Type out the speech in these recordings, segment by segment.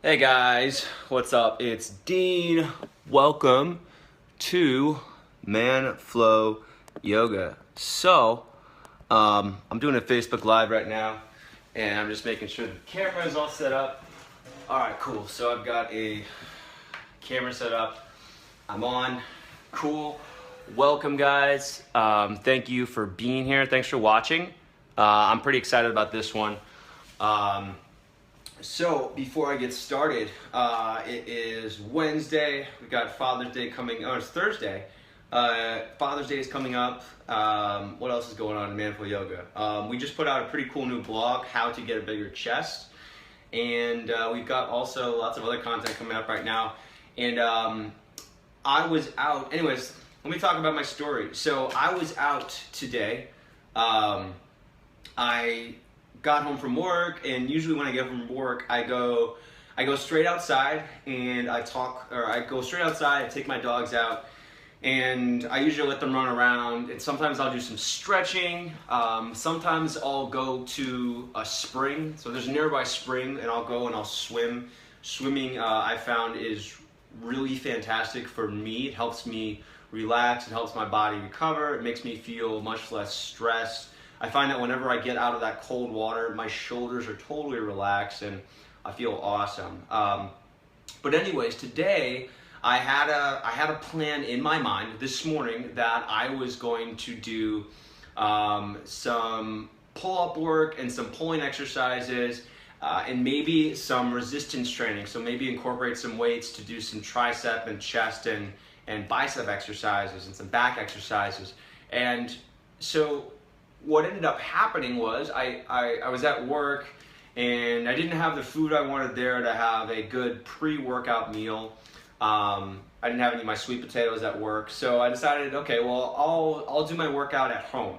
Hey guys, what's up? It's Dean. Welcome to Man Flow Yoga. I'm doing a Facebook Live right now, and I'm just making sure the camera is all set up. All right, cool. So I've got a camera set up. I'm on. Cool. Welcome, guys. Thank you for being here. Thanks for watching. I'm pretty excited about this one. So before I get started, it is Wednesday. We've got Father's Day coming. Oh, it's Thursday. Father's Day is coming up. What else is going on in Man Flow Yoga? We just put out a pretty cool new blog, How to Get a Bigger Chest, and we've got also lots of other content coming up right now. And I was out. Anyways, let me talk about my story. So I was out today. I got home from work, and usually when I get home from work, I go straight outside and I go straight outside, I take my dogs out, and I usually let them run around, and sometimes I'll do some stretching, sometimes I'll go to a spring, so there's a nearby spring, and I'll go and I'll swim. Swimming, I found, is really fantastic for me. It helps me relax, it helps my body recover, it makes me feel much less stressed. I find that whenever I get out of that cold water, my shoulders are totally relaxed and I feel awesome. But anyways, today I had a plan in my mind this morning that I was going to do some pull-up work and some pulling exercises and maybe some resistance training. So maybe incorporate some weights to do some tricep and chest and bicep exercises and some back exercises. And so what ended up happening was I was at work and I didn't have the food I wanted there to have a good pre-workout meal. I didn't have any of my sweet potatoes at work, so I decided, okay, well, I'll do my workout at home.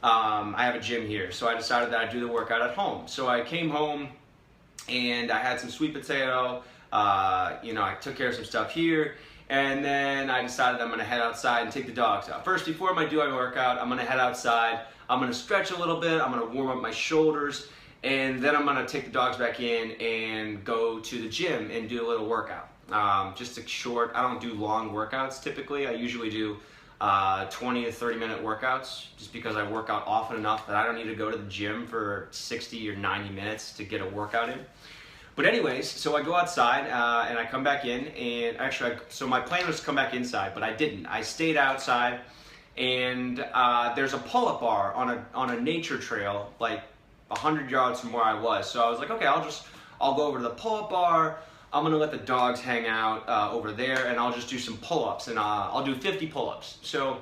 I have a gym here, so I decided that I'd do the workout at home. So I came home and I had some sweet potato, I took care of some stuff here, and then I decided I'm gonna head outside and take the dogs out. First, before I do my workout, I'm gonna head outside, I'm gonna stretch a little bit, I'm gonna warm up my shoulders, and then I'm gonna take the dogs back in and go to the gym and do a little workout. Just a short, I don't do long workouts typically. I usually do 20 to 30 minute workouts just because I work out often enough that I don't need to go to the gym for 60 or 90 minutes to get a workout in. But anyways, so I go outside and I come back in, and actually, so my plan was to come back inside, but I didn't. I stayed outside, and there's a pull-up bar on a nature trail, like 100 yards from where I was. So I was like, okay, I'll go over to the pull-up bar. I'm gonna let the dogs hang out over there, and I'll just do some pull-ups, and I'll do 50 pull-ups. So,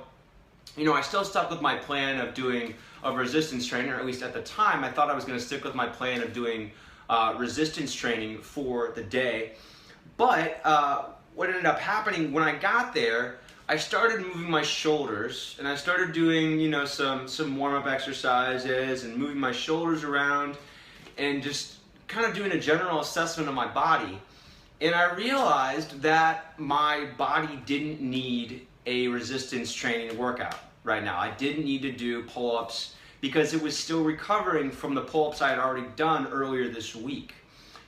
I still stuck with my plan of doing a resistance training, or at least at the time, I thought I was gonna stick with my plan of doing resistance training for the day. But what ended up happening when I got there, I started moving my shoulders, and I started doing, some warm-up exercises and moving my shoulders around and just kind of doing a general assessment of my body. And I realized that my body didn't need a resistance training workout right now. I didn't need to do pull-ups because it was still recovering from the pull-ups I had already done earlier this week.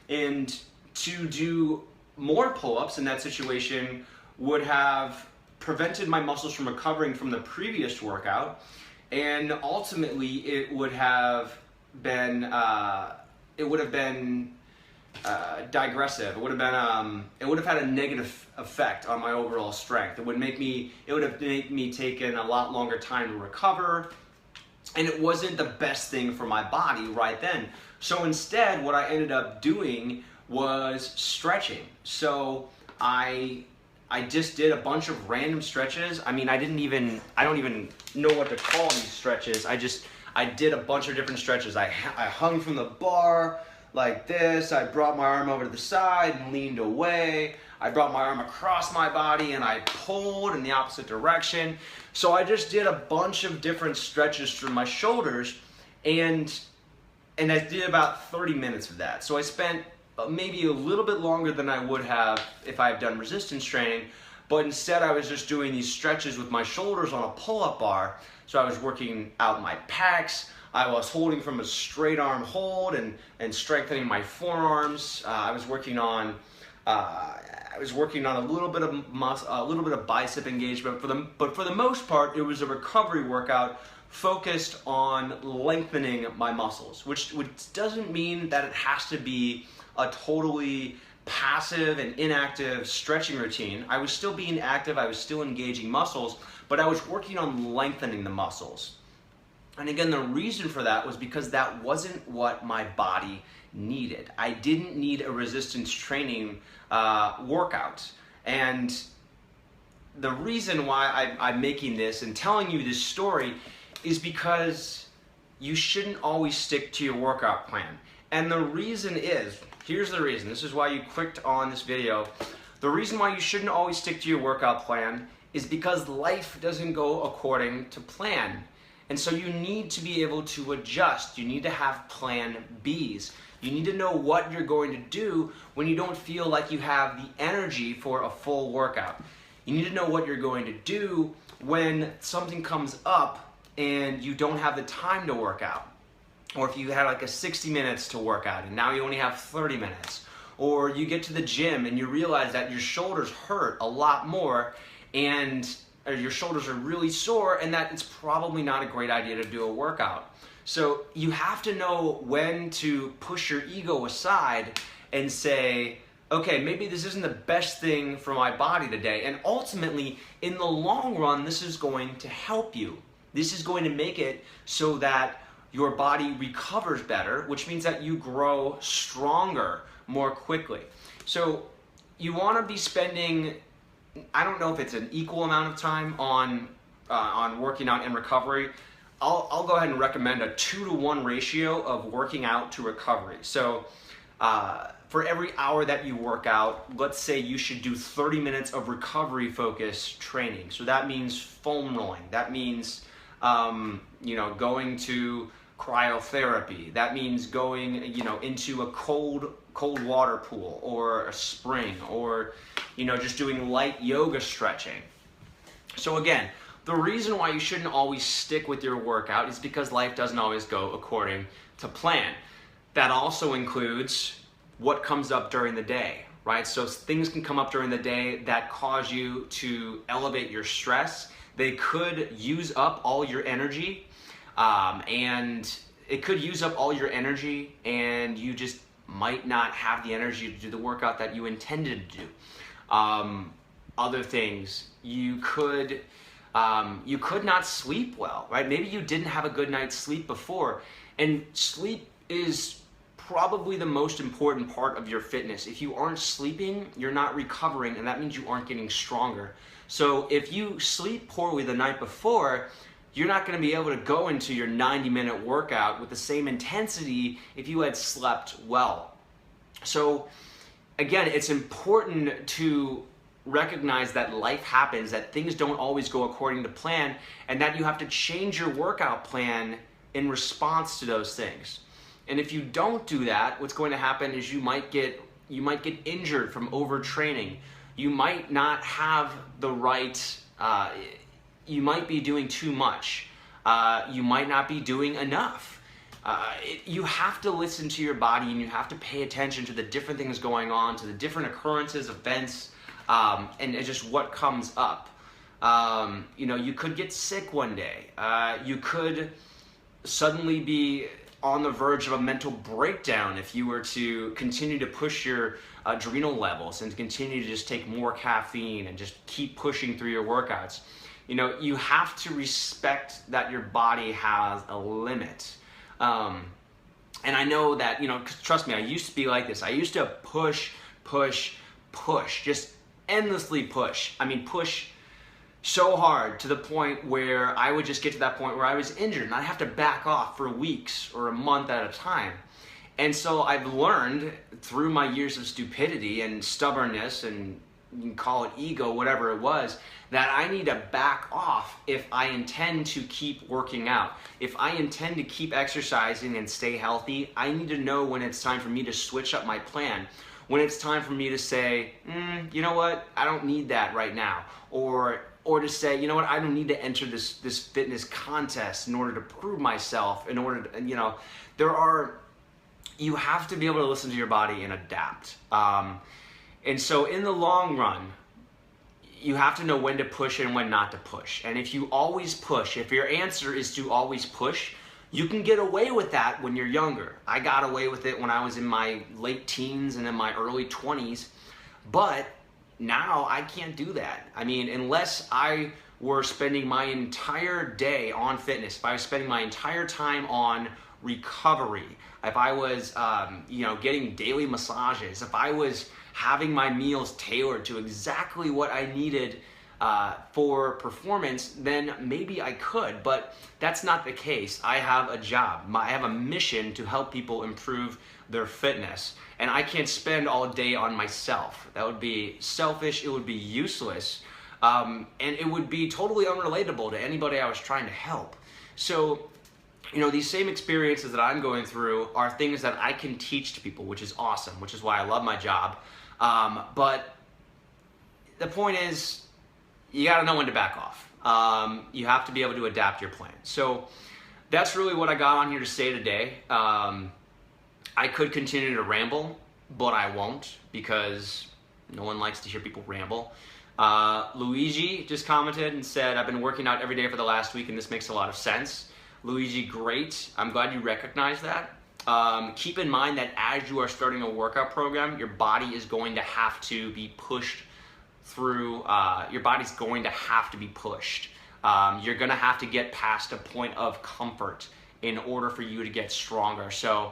And to do more pull-ups in that situation would have prevented my muscles from recovering from the previous workout, and ultimately it would have been digressive. It would have had a negative effect on my overall strength. It would have made me taken a lot longer time to recover, and it wasn't the best thing for my body right then. So instead, what I ended up doing was stretching. So I just did a bunch of random stretches. I mean, I don't even know what to call these stretches. I did a bunch of different stretches. I hung from the bar like this. I brought my arm over to the side and leaned away. I brought my arm across my body and I pulled in the opposite direction. So I just did a bunch of different stretches through my shoulders, and I did about 30 minutes of that. So I spent maybe a little bit longer than I would have if I had done resistance training, but instead I was just doing these stretches with my shoulders on a pull-up bar. So I was working out my pecs. I was holding from a straight arm hold and strengthening my forearms. I was working on a little bit of bicep engagement. But for the most part, it was a recovery workout focused on lengthening my muscles, which doesn't mean that it has to be a totally passive and inactive stretching routine. I was still being active, I was still engaging muscles, but I was working on lengthening the muscles. And again, the reason for that was because that wasn't what my body needed. I didn't need a resistance training workout. And the reason why I'm making this and telling you this story is because you shouldn't always stick to your workout plan. And the reason is, here's the reason, this is why you clicked on this video. The reason why you shouldn't always stick to your workout plan is because life doesn't go according to plan. And so you need to be able to adjust. You need to have plan Bs. You need to know what you're going to do when you don't feel like you have the energy for a full workout. You need to know what you're going to do when something comes up and you don't have the time to work out. Or if you had like a 60 minutes to work out and now you only have 30 minutes. Or you get to the gym and you realize that your shoulders hurt a lot more and your shoulders are really sore and that it's probably not a great idea to do a workout. So you have to know when to push your ego aside and say, okay, maybe this isn't the best thing for my body today. And ultimately, in the long run, this is going to help you. This is going to make it so that your body recovers better, which means that you grow stronger more quickly. So you want to be spending, I don't know if it's an equal amount of time on working out and recovery. I'll go ahead and recommend a 2-to-1 ratio of working out to recovery. So for every hour that you work out, let's say you should do 30 minutes of recovery focused training. So that means foam rolling. That means going to cryotherapy. That means going into a cold water pool or a spring, or just doing light yoga stretching. So again, the reason why you shouldn't always stick with your workout is because life doesn't always go according to plan. That also includes what comes up during the day, right? So things can come up during the day that cause you to elevate your stress. They could use up all your energy, and you just might not have the energy to do the workout that you intended to do. Other things, you could not sleep well, right? Maybe you didn't have a good night's sleep before, and sleep is probably the most important part of your fitness. If you aren't sleeping, you're not recovering, and that means you aren't getting stronger. So if you sleep poorly the night before, you're not going to be able to go into your 90-minute workout with the same intensity if you had slept well. So again, it's important to recognize that life happens, that things don't always go according to plan, and that you have to change your workout plan in response to those things. And if you don't do that, what's going to happen is you might get injured from overtraining. You might not have the right, you might be doing too much. You might not be doing enough. You have to listen to your body, and you have to pay attention to the different things going on, to the different occurrences, events, and just what comes up. You could get sick one day. You could suddenly be on the verge of a mental breakdown if you were to continue to push your adrenal levels and continue to just take more caffeine and just keep pushing through your workouts. You have to respect that your body has a limit. And I know that, 'cause trust me, I used to be like this. I used to push, just endlessly push. I mean, push so hard to the point where I would just get to that point where I was injured and I'd have to back off for weeks or a month at a time. And so I've learned through my years of stupidity and stubbornness, and you can call it ego, whatever it was, that I need to back off if I intend to keep working out. If I intend to keep exercising and stay healthy, I need to know when it's time for me to switch up my plan. When it's time for me to say, you know what, I don't need that right now. Or or to say, you know what, I don't need to enter this fitness contest in order to prove myself, in order to, you have to be able to listen to your body and adapt. And so in the long run, you have to know when to push and when not to push. And if you always push, if your answer is to always push, you can get away with that when you're younger. I got away with it when I was in my late teens and in my early 20s, but now I can't do that. I mean, unless I were spending my entire day on fitness, if I was spending my entire time on recovery, if I was, getting daily massages, if I was having my meals tailored to exactly what I needed for performance, then maybe I could, but that's not the case. I have a job. I have a mission to help people improve their fitness, and I can't spend all day on myself. That would be selfish, it would be useless, and it would be totally unrelatable to anybody I was trying to help. So, these same experiences that I'm going through are things that I can teach to people, which is awesome, which is why I love my job. But the point is, you got to know when to back off. You have to be able to adapt your plan. So that's really what I got on here to say today. I could continue to ramble, but I won't, because no one likes to hear people ramble. Luigi just commented and said, I've been working out every day for the last week and this makes a lot of sense. Luigi, great. I'm glad you recognize that. Keep in mind that as you are starting a workout program, your body is going to have to be pushed through, your body's going to have to be pushed. You're going to have to get past a point of comfort in order for you to get stronger. So,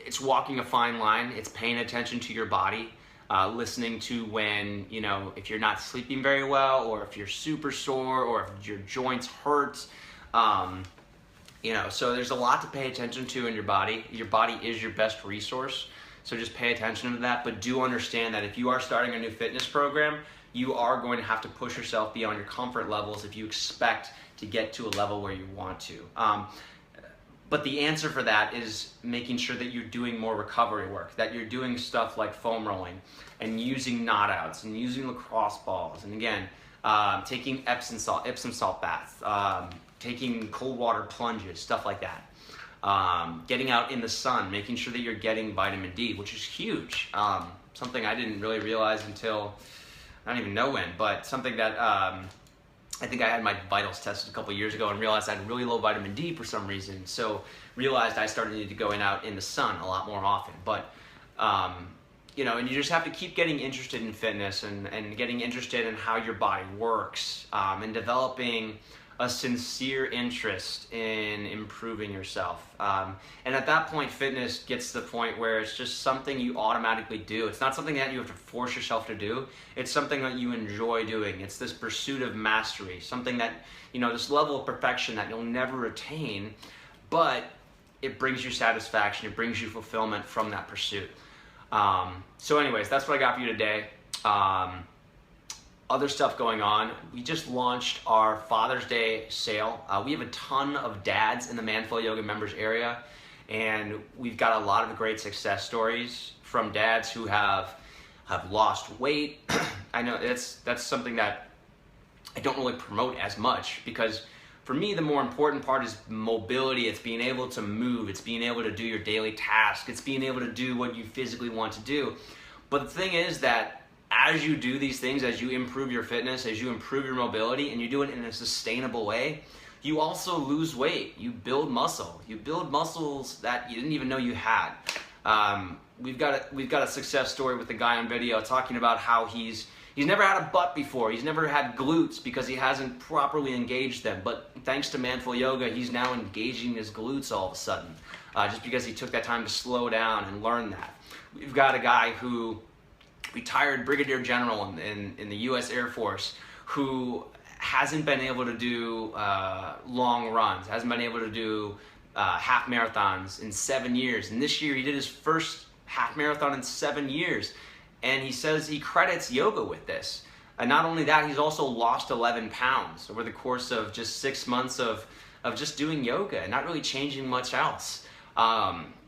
it's walking a fine line. It's paying attention to your body, listening to when, if you're not sleeping very well, or if you're super sore, or if your joints hurt. So there's a lot to pay attention to in your body. Your body is your best resource. So just pay attention to that, but do understand that if you are starting a new fitness program, you are going to have to push yourself beyond your comfort levels if you expect to get to a level where you want to. But the answer for that is making sure that you're doing more recovery work, that you're doing stuff like foam rolling and using knot outs and using lacrosse balls. And again, taking Epsom salt baths, taking cold water plunges, stuff like that. Getting out in the sun, making sure that you're getting vitamin D, which is huge. Something I didn't really realize until, I don't even know when, but something that I think I had my vitals tested a couple years ago and realized I had really low vitamin D for some reason. So realized I started needing to go out in the sun a lot more often. But, and you just have to keep getting interested in fitness and getting interested in how your body works, and developing a sincere interest in improving yourself. And at that point, fitness gets to the point where it's just something you automatically do. It's not something that you have to force yourself to do. It's something that you enjoy doing. It's this pursuit of mastery, something that, this level of perfection that you'll never attain, but it brings you satisfaction, it brings you fulfillment from that pursuit. So anyways, that's what I got for you today. Other stuff going on. We just launched our Father's Day sale. We have a ton of dads in the Manflow Yoga members area, and we've got a lot of great success stories from dads who have lost weight. I know that's something that I don't really promote as much, because for me, the more important part is mobility. It's being able to move. It's being able to do your daily task. It's being able to do what you physically want to do. But the thing is that as you do these things, as you improve your fitness, as you improve your mobility, and you do it in a sustainable way, you also lose weight. You build muscle. You build muscles that you didn't even know you had. We've got a success story with the guy on video talking about how he's never had a butt before. He's never had glutes because he hasn't properly engaged them. But thanks to Manflow Yoga, he's now engaging his glutes all of a sudden, just because he took that time to slow down and learn that. We've got a guy who retired brigadier general in the U.S. Air Force, who hasn't been able to do long runs, hasn't been able to do half marathons in 7 years. And this year he did his first half marathon in 7 years. And he says he credits yoga with this. And not only that, he's also lost 11 pounds over the course of just 6 months of just doing yoga and not really changing much else.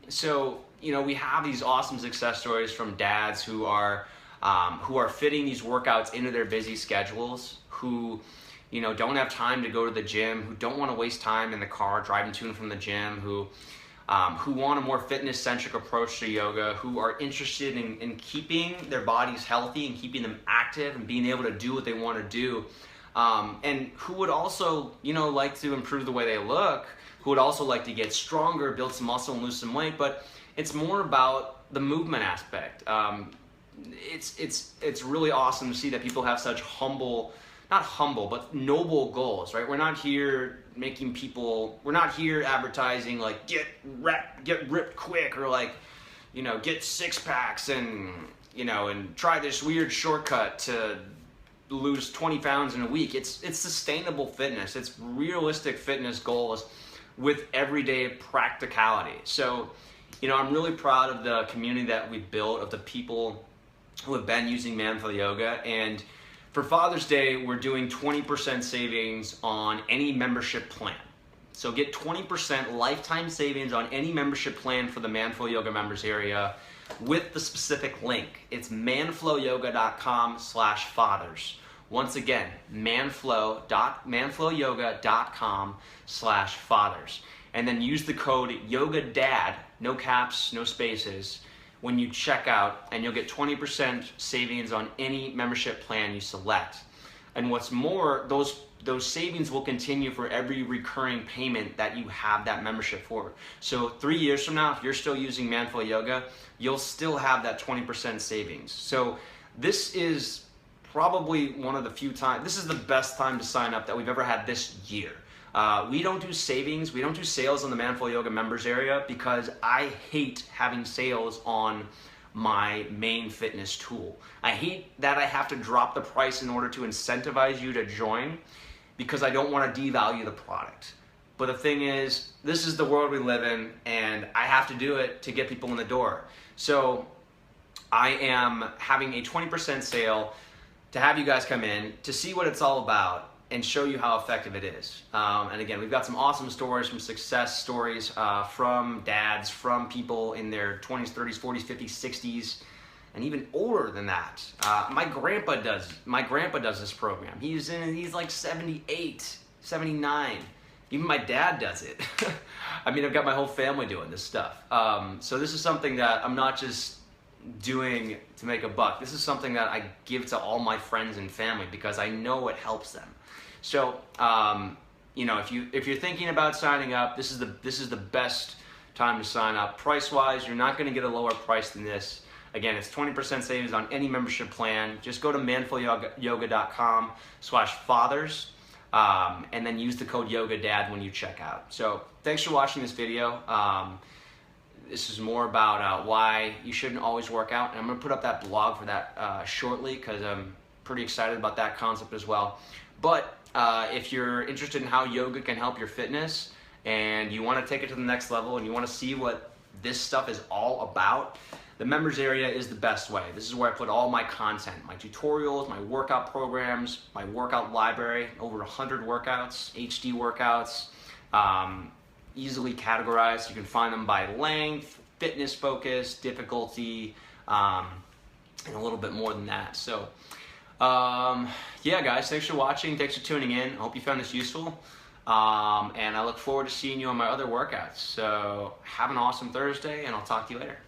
So, we have these awesome success stories from dads who are who are fitting these workouts into their busy schedules, who don't have time to go to the gym, who don't want to waste time in the car driving to and from the gym, who want a more fitness-centric approach to yoga, who are interested in keeping their bodies healthy and keeping them active and being able to do what they want to do, and who would also, like to improve the way they look, who would also like to get stronger, build some muscle and lose some weight, but it's more about the movement aspect. It's really awesome to see that people have such not humble, but noble goals, right? We're not here we're not here advertising like get ripped quick, or like, get six packs and try this weird shortcut to lose 20 pounds in a week. It's sustainable fitness. It's realistic fitness goals with everyday practicality. So, I'm really proud of the community that we've built, of the people who have been using Manful Yoga. And for Father's Day, we're doing 20% savings on any membership plan. So get 20% lifetime savings on any membership plan for the Manful Yoga members area with the specific link. It's manflowyoga.com/fathers. Once again, manflowyoga.com/fathers. And then use the code YOGADAD, no caps, no spaces, when you check out, and you'll get 20% savings on any membership plan you select. And what's more, those savings will continue for every recurring payment that you have that membership for. So 3 years from now, if you're still using Manful Yoga, you'll still have that 20% savings. So this is probably one of the few times, this is the best time to sign up that we've ever had this year. We don't do savings, we don't do sales on the Manful Yoga members area because I hate having sales on my main fitness tool. I hate that I have to drop the price in order to incentivize you to join, because I don't want to devalue the product. But the thing is, this is the world we live in, and I have to do it to get people in the door. So I am having a 20% sale to have you guys come in to see what it's all about and show you how effective it is. And again, we've got some awesome stories, some success stories from dads, from people in their 20s, 30s, 40s, 50s, 60s, and even older than that. My grandpa does this program. He's like 78, 79. Even my dad does it. I mean, I've got my whole family doing this stuff. So this is something that I'm not just doing to make a buck. This is something that I give to all my friends and family because I know it helps them. So, if you're thinking about signing up, this is the best time to sign up. Price-wise, you're not going to get a lower price than this. Again, it's 20% savings on any membership plan. Just go to manfulyoga.com/fathers, and then use the code YOGADAD when you check out. So, thanks for watching this video. This is more about why you shouldn't always work out, and I'm going to put up that blog for that shortly, because I'm pretty excited about that concept as well. But if you're interested in how yoga can help your fitness, and you want to take it to the next level, and you want to see what this stuff is all about, the members area is the best way. This is where I put all my content, my tutorials, my workout programs, my workout library, over 100 workouts, HD workouts, easily categorized. You can find them by length, fitness focus, difficulty, and a little bit more than that. So yeah, guys, thanks for watching. Thanks for tuning in. I hope you found this useful. And I look forward to seeing you on my other workouts. So have an awesome Thursday, and I'll talk to you later.